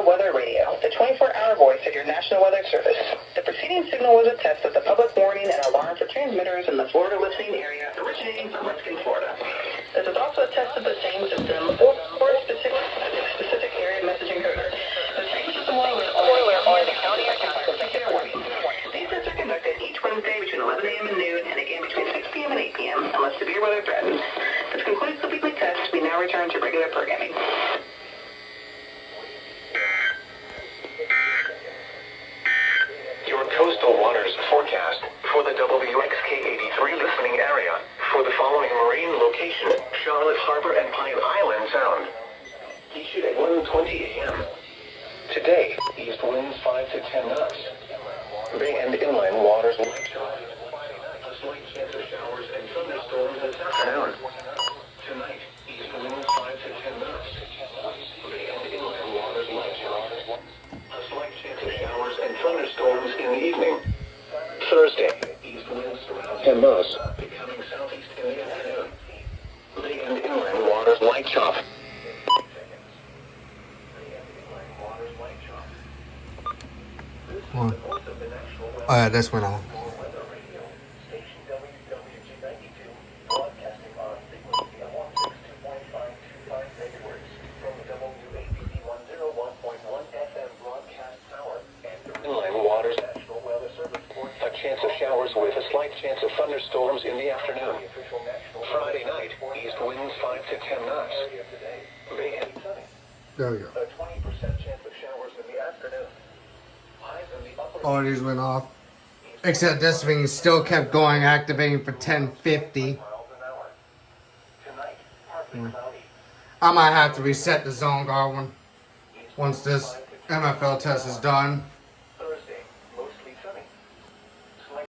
Weather Radio, the 24-hour voice of your National Weather Service. The preceding signal was a test of the public warning and alarm for transmitters in the Florida listening area originating from Ruskin, Florida. This is also a test of the same system or a specific area messaging code. The same system will alert all the county warning. These tests are conducted each Wednesday between 11 a.m. and noon and again between 6 p.m. and 8 p.m. unless severe weather threatens. This concludes the weekly test. We now return to regular programming. Your coastal waters forecast for the WXK-83 listening area for the following marine location: Charlotte Harbor and Pine Island Sound. Issued at 1:20 a.m. Today, east winds 5 to 10 knots. Bay and inland waters light sharp. A slight chance of showers and thunderstorms this afternoon. Tonight, east winds 5 to 10 knots. Bay and inland waters light sharp. A slight chance of showers and thunderstorms in the evening. Thursday, east winds around 10 knots, becoming southeast in the afternoon. Bay and inland waters light chop. One. Oh yeah, this went on. A chance of showers with a slight chance of thunderstorms in the afternoon. Friday night, east winds 5 to 10 knots. There we go. A 20% chance of showers in the afternoon. All these went off. Except this thing still kept going, activating for 1050. I might have to reset the zone guard one once this MFL test is done.